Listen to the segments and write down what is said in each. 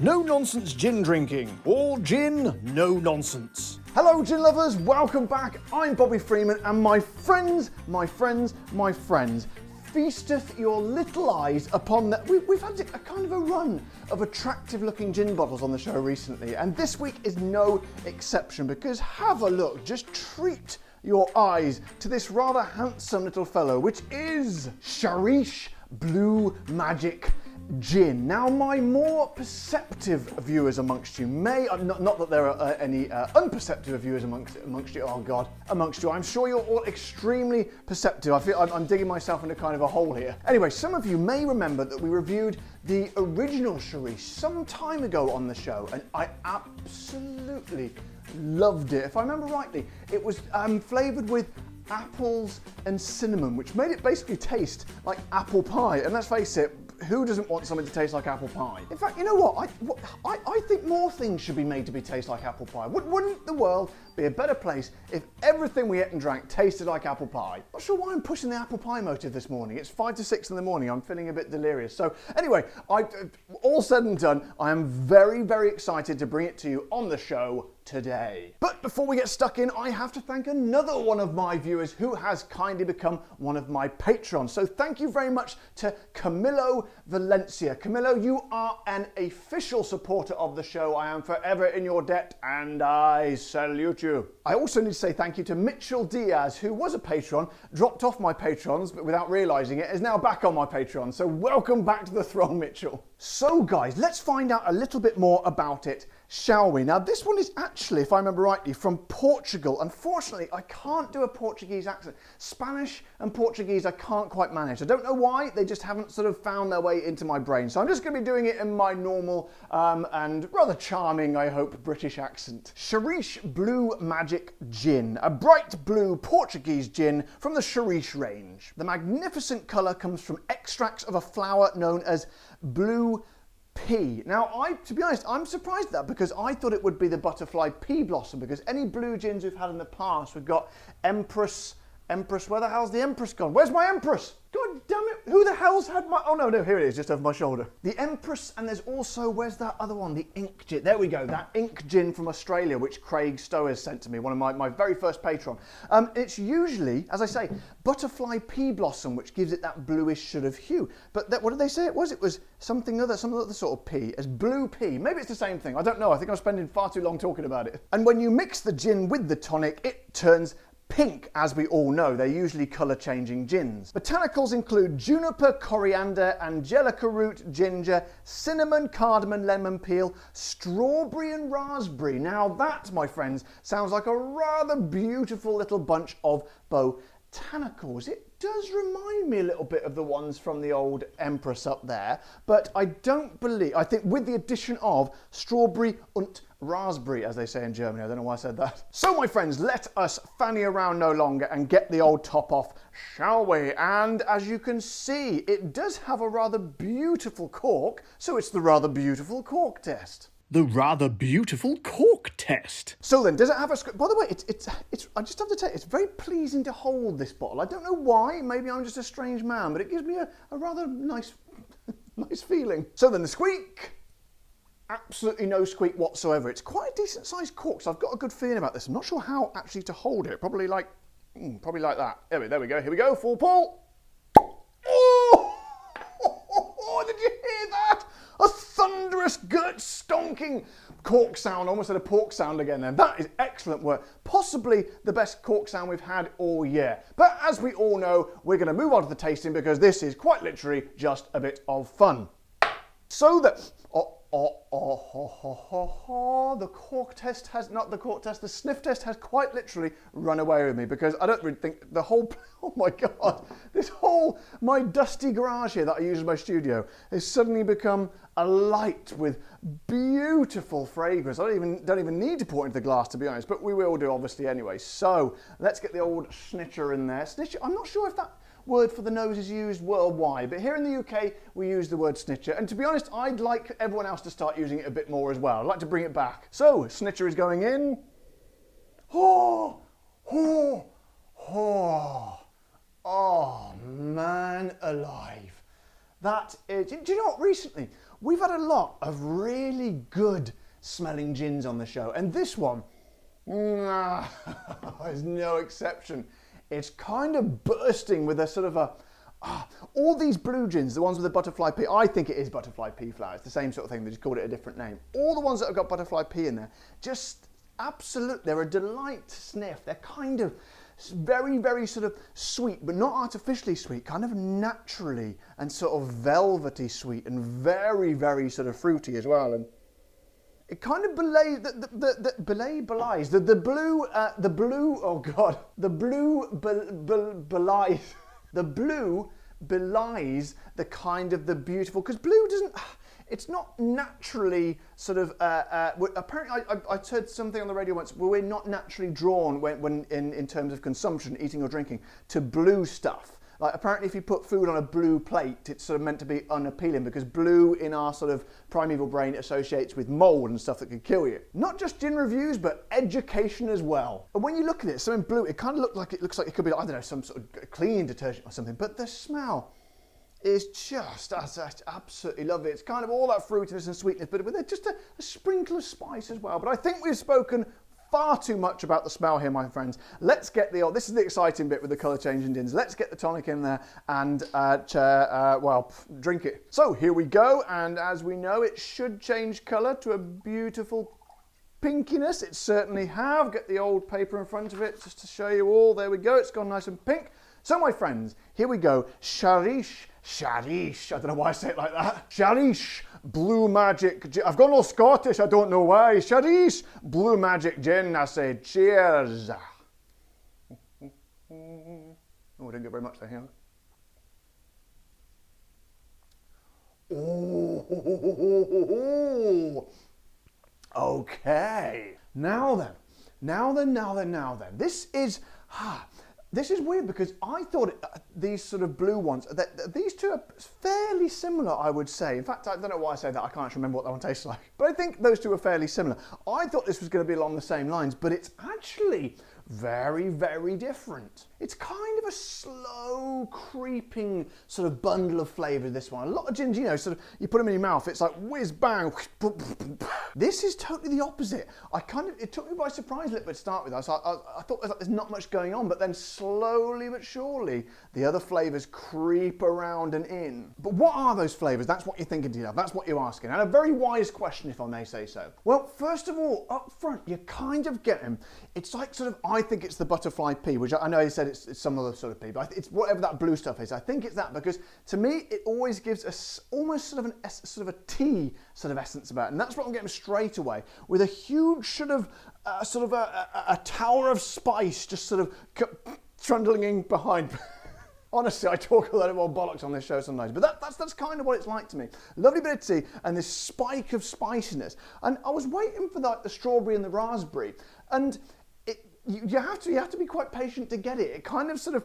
No nonsense gin drinking. All gin, no nonsense. Hello gin lovers, welcome back. I'm Bobby Freeman and my friends, feasteth your little eyes upon that. We've had a kind of a run of attractive looking gin bottles on the show recently, and this week is no exception because have a look, just treat your eyes to this rather handsome little fellow, which is Sharish Blue Magic Gin. Now, my more perceptive viewers amongst you may, not that there are any unperceptive viewers amongst you, oh God, amongst you. I'm sure you're all extremely perceptive. I feel I'm digging myself into kind of a hole here. Anyway, some of you may remember that we reviewed the original Sharish some time ago on the show, and I absolutely loved it. If I remember rightly, it was flavoured with apples and cinnamon, which made it basically taste like apple pie. And let's face it, who doesn't want something to taste like apple pie? In fact, you know what? I think more things should be made to taste like apple pie. Wouldn't the world be a better place if everything we ate and drank tasted like apple pie? Not sure why I'm pushing the apple pie motive this morning. It's 5 to 6 in the morning. I'm feeling a bit delirious. So anyway, all said and done, I am very, very excited to bring it to you on the show today. But before we get stuck in, I have to thank another one of my viewers who has kindly become one of my patrons. So thank you very much to Camilo Valencia. Camilo, you are an official supporter of the show. I am forever in your debt and I salute you. I also need to say thank you to Mitchell Diaz, who was a patron, dropped off my patrons, but without realising it, is now back on my Patreon. So welcome back to the throne, Mitchell. So guys, let's find out a little bit more about it, shall we? Now this one is actually, if I remember rightly, from Portugal. Unfortunately, I can't do a Portuguese accent. Spanish and Portuguese I can't quite manage. I don't know why, they just haven't sort of found their way into my brain. So I'm just going to be doing it in my normal and rather charming, I hope, British accent. Sharish Blue Magic Gin, a bright blue Portuguese gin from the Sharish range. The magnificent colour comes from extracts of a flower known as blue pea. Now, to be honest, I'm surprised at that because I thought it would be the butterfly pea blossom, because any blue gins we've had in the past, we've got Empress, where the hell's the Empress gone? Where's my Empress? God damn it, who the hell's had my, oh no, here it is, just over my shoulder. The Empress, and there's also, where's that other one? The ink gin, there we go, that ink gin from Australia, which Craig Stowers sent to me, one of my very first patron. It's usually, as I say, butterfly pea blossom, which gives it that bluish sort of hue. But what did they say it was? It was some other sort of pea, as blue pea. Maybe it's the same thing, I don't know, I think I'm spending far too long talking about it. And when you mix the gin with the tonic, it turns pink, as we all know. They're usually colour-changing gins. Botanicals include juniper, coriander, angelica root, ginger, cinnamon, cardamom, lemon peel, strawberry and raspberry. Now that, my friends, sounds like a rather beautiful little bunch of botanicals. It does remind me a little bit of the ones from the old Empress up there, but I think with the addition of strawberry and raspberry, as they say in Germany. I don't know why I said that. So my friends, let us fanny around no longer and get the old top off, shall we? And as you can see, it does have a rather beautiful cork, so it's the rather beautiful cork test. The rather beautiful cork test. So then, does it have a script? By the way, it's I just have to tell you, it's very pleasing to hold this bottle. I don't know why, maybe I'm just a strange man, but it gives me a rather nice feeling. So then the squeak. Absolutely no squeak whatsoever. It's quite a decent sized cork, so I've got a good feeling about this. I'm not sure how actually to hold it. Probably like that. There we go. Here we go. Full pull. Oh! Did you hear that? A thunderous, gut-stonking cork sound. Almost had a pork sound again then. That is excellent work. Possibly the best cork sound we've had all year. But as we all know, we're going to move on to the tasting because this is quite literally just a bit of fun. So that... the cork test has, not the cork test, the sniff test has quite literally run away with me because I don't really think the whole, oh my God, my dusty garage here that I use in my studio has suddenly become alight with beautiful fragrance. I don't even need to pour it into the glass, to be honest, but we will do obviously anyway. So let's get the old snitcher in there. Snitcher, I'm not sure if that word for the nose is used worldwide, but here in the UK we use the word snitcher, and to be honest I'd like everyone else to start using it a bit more as well. I'd like to bring it back. So snitcher is going in. Oh man alive. That is, do you know what, recently we've had a lot of really good smelling gins on the show, and this one is no exception. It's kind of bursting with a sort of all these blue gins, the ones with the butterfly pea, I think it is butterfly pea flower, it's the same sort of thing, they just called it a different name. All the ones that have got butterfly pea in there, just absolute, they're a delight to sniff. They're kind of very, very sort of sweet, but not artificially sweet, kind of naturally and sort of velvety sweet and very, very sort of fruity as well. And it kind of belies the belies the kind of the beautiful, because blue doesn't, it's not naturally sort of, apparently I heard something on the radio once, where we're not naturally drawn when in terms of consumption, eating or drinking, to blue stuff. Like apparently if you put food on a blue plate, it's sort of meant to be unappealing because blue in our sort of primeval brain associates with mold and stuff that could kill you. Not just gin reviews, but education as well. And when you look at it, so in blue, it kind of looks like it could be, I don't know, some sort of cleaning detergent or something, but the smell is just, I absolutely love it. It's kind of all that fruitiness and sweetness, but with just a sprinkle of spice as well. But I think we've spoken far too much about the smell here, my friends. Let's get this is the exciting bit with the colour changing gins. Let's get the tonic in there and, drink it. So here we go, and as we know, it should change colour to a beautiful pinkiness. It certainly have. Get the old paper in front of it just to show you all. There we go, it's gone nice and pink. So my friends, here we go. Sharish, I don't know why I say it like that. Sharish Blue Magic Gin. I've gone all Scottish, I don't know why. Sharish Blue Magic Gin. I say cheers. Oh, I didn't get very much there, here. Oh, okay. Now then. This is weird because I thought these sort of blue ones, these two are fairly similar, I would say. In fact, I don't know why I say that. I can't actually remember what that one tastes like. But I think those two are fairly similar. I thought this was going to be along the same lines, but it's actually very, very different. It's kind of a slow, creeping sort of bundle of flavour, this one. A lot of gins, you know, sort of, you put them in your mouth, it's like whiz, bang. This is totally the opposite. It took me by surprise a little bit to start with. I thought there's not much going on, but then slowly but surely, the other flavours creep around and in. But what are those flavours? That's what you're thinking to yourself. That's what you're asking. And a very wise question, if I may say so. Well, first of all, up front, you kind of get them. It's like sort of, I think it's the butterfly pea, which I know you said it's some other sort of pea, but it's whatever that blue stuff is. I think it's that because to me, it always gives almost sort of a tea sort of essence about it. And that's what I'm getting straight away with a huge sort of a tower of spice just sort of trundling in behind. Honestly, I talk a lot of old bollocks on this show sometimes, but that's kind of what it's like to me. Lovely bit of tea and this spike of spiciness. And I was waiting for the strawberry and the raspberry, and you have to be quite patient to get it. It kind of sort of,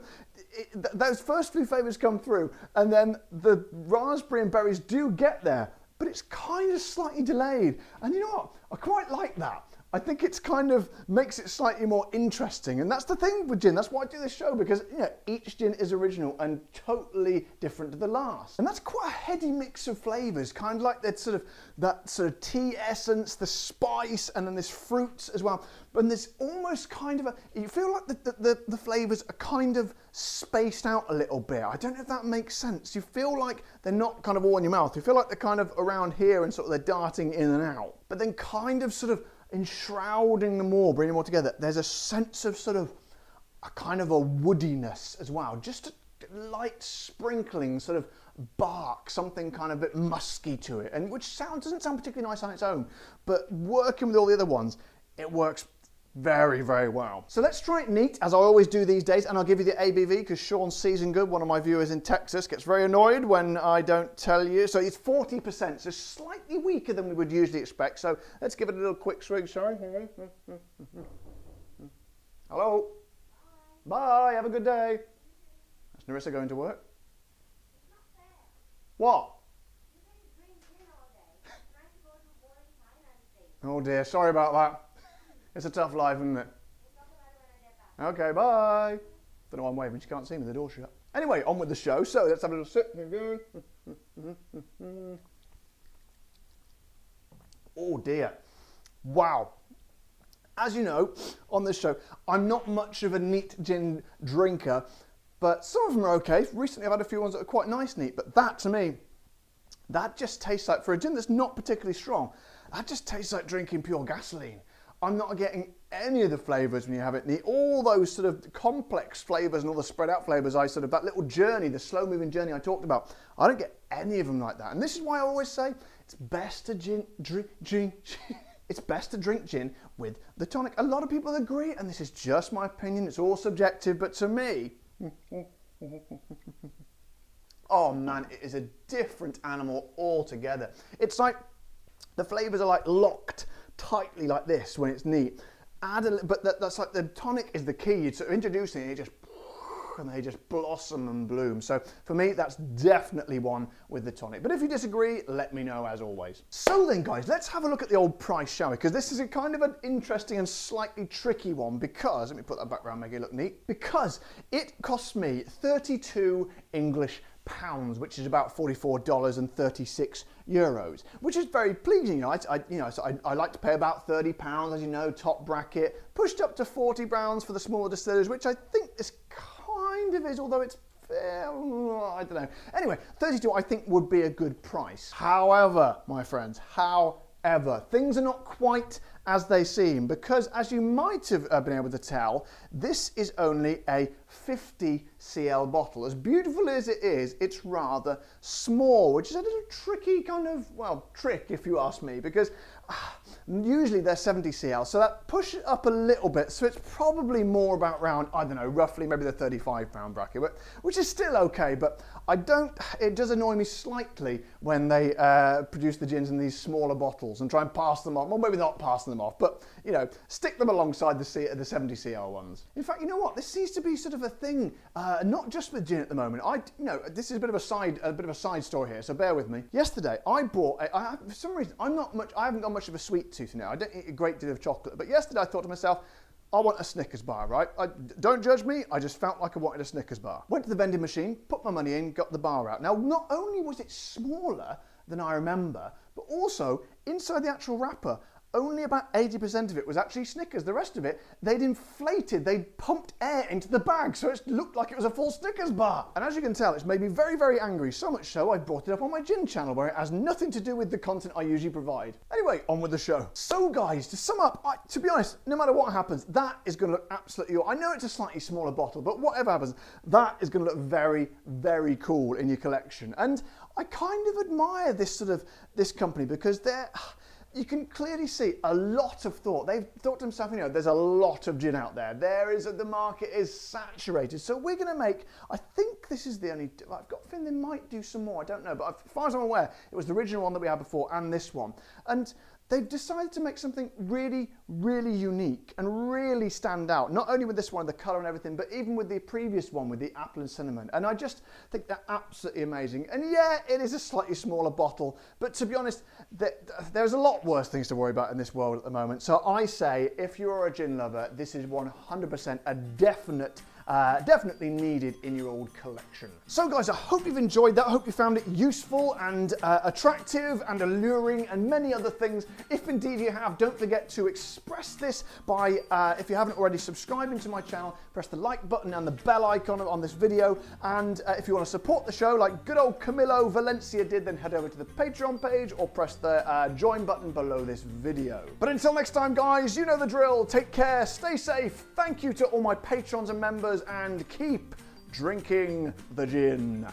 those first few flavours come through, and then the raspberry and berries do get there, but it's kind of slightly delayed. And you know what? I quite like that. I think it's kind of makes it slightly more interesting. And that's the thing with gin. That's why I do this show, because each gin is original and totally different to the last. And that's quite a heady mix of flavours, kind of like that sort of tea essence, the spice, and then this fruits as well. And there's almost kind of you feel like the flavours are kind of spaced out a little bit. I don't know if that makes sense. You feel like they're not kind of all in your mouth. You feel like they're kind of around here and sort of they're darting in and out. But then kind of sort of enshrouding them all, bringing them all together, there's a sense of sort of a kind of a woodiness as well, just a light sprinkling sort of bark, something kind of a bit musky to it, and which doesn't sound particularly nice on its own, but working with all the other ones, it works very, very well. So let's try it neat, as I always do these days, and I'll give you the ABV because Sean's Season Good, one of my viewers in Texas, gets very annoyed when I don't tell you. So it's 40%, so slightly weaker than we would usually expect. So let's give it a little quick swig, sorry. Hello. Bye, have a good day. That's Narissa going to work. What? Oh dear, sorry about that. It's a tough life, isn't it? Okay, bye. Don't know why I'm waving, she can't see me, the door's shut. Anyway, on with the show. So let's have a little sip. Oh dear. Wow. As you know, on this show, I'm not much of a neat gin drinker, but some of them are okay. Recently I've had a few ones that are quite nice neat, but that to me, that just tastes like, for a gin that's not particularly strong, that just tastes like drinking pure gasoline. I'm not getting any of the flavours when you have it neat. All those sort of complex flavours and all the spread out flavours, that little journey, the slow moving journey I talked about, I don't get any of them like that. And this is why I always say it's best to it's best to drink gin with the tonic. A lot of people agree, and this is just my opinion, it's all subjective, but to me, oh man, it is a different animal altogether. It's like the flavours are like locked tightly like this when it's neat. But that's like the tonic is the key. You're sort of introducing it, and they just blossom and bloom. So for me, that's definitely one with the tonic. But if you disagree, let me know as always. So then guys, let's have a look at the old price, shall we? Because this is a kind of an interesting and slightly tricky one because, let me put that background, make it look neat, because it costs me 32 English pounds, which is about $44.36, which is very pleasing. I like to pay about £30, as you know, top bracket, pushed up to £40 for the smaller distillers, which I think this kind of is, although it's fair, I don't know. Anyway, 32 I think would be a good price. However, my friends, things are not quite as they seem, because as you might have been able to tell, this is only a 50 cl bottle. As beautiful as it is, it's rather small, which is a little tricky kind of, well, trick if you ask me, because usually they're 70 cl, so that pushes it up a little bit, so it's probably more about around, I don't know, roughly maybe the £35 bracket, which is still okay, but it does annoy me slightly when they produce the gins in these smaller bottles and try and pass them on, well maybe not pass them off, but you know, stick them alongside the 70 cl ones. In fact, you know what, this seems to be sort of a thing, not just with gin at the moment. This is a bit of a side story here, so bear with me. Yesterday, I bought, for some reason, I haven't got much of a sweet tooth now. I don't eat a great deal of chocolate, but yesterday I thought to myself, I want a Snickers bar, right? Don't judge me, I just felt like I wanted a Snickers bar. Went to the vending machine, put my money in, got the bar out. Now, not only was it smaller than I remember, but also inside the actual wrapper, only about 80% of it was actually Snickers. The rest of it, they'd pumped air into the bag, so it looked like it was a full Snickers bar. And as you can tell, it's made me very, very angry, so much so I brought it up on my gin channel, where it has nothing to do with the content I usually provide. Anyway, on with the show. So guys, to sum up, to be honest, no matter what happens, that is going to look absolutely, I know it's a slightly smaller bottle, but whatever happens, that is going to look very, very cool in your collection. And I kind of admire this company, because you can clearly see a lot of thought. They've thought to themselves, there's a lot of gin out there. The market is saturated. So we're going to make, I think this is the only, I've got a feeling they might do some more, I don't know. But as far as I'm aware, it was the original one that we had before and this one. And they've decided to make something really, really unique and really stand out. Not only with this one, the colour and everything, but even with the previous one with the apple and cinnamon. And I just think they're absolutely amazing. And yeah, it is a slightly smaller bottle, but to be honest, there's a lot worse things to worry about in this world at the moment. So I say, if you're a gin lover, this is 100% a definitely needed in your old collection. So guys, I hope you've enjoyed that. I hope you found it useful and attractive and alluring and many other things. If indeed you have, don't forget to express this by, if you haven't already, subscribing to my channel, press the like button and the bell icon on this video. And if you want to support the show like good old Camilo Valencia did, then head over to the Patreon page or press the join button below this video. But until next time guys, you know the drill. Take care, stay safe. Thank you to all my patrons and members, and keep drinking the gin.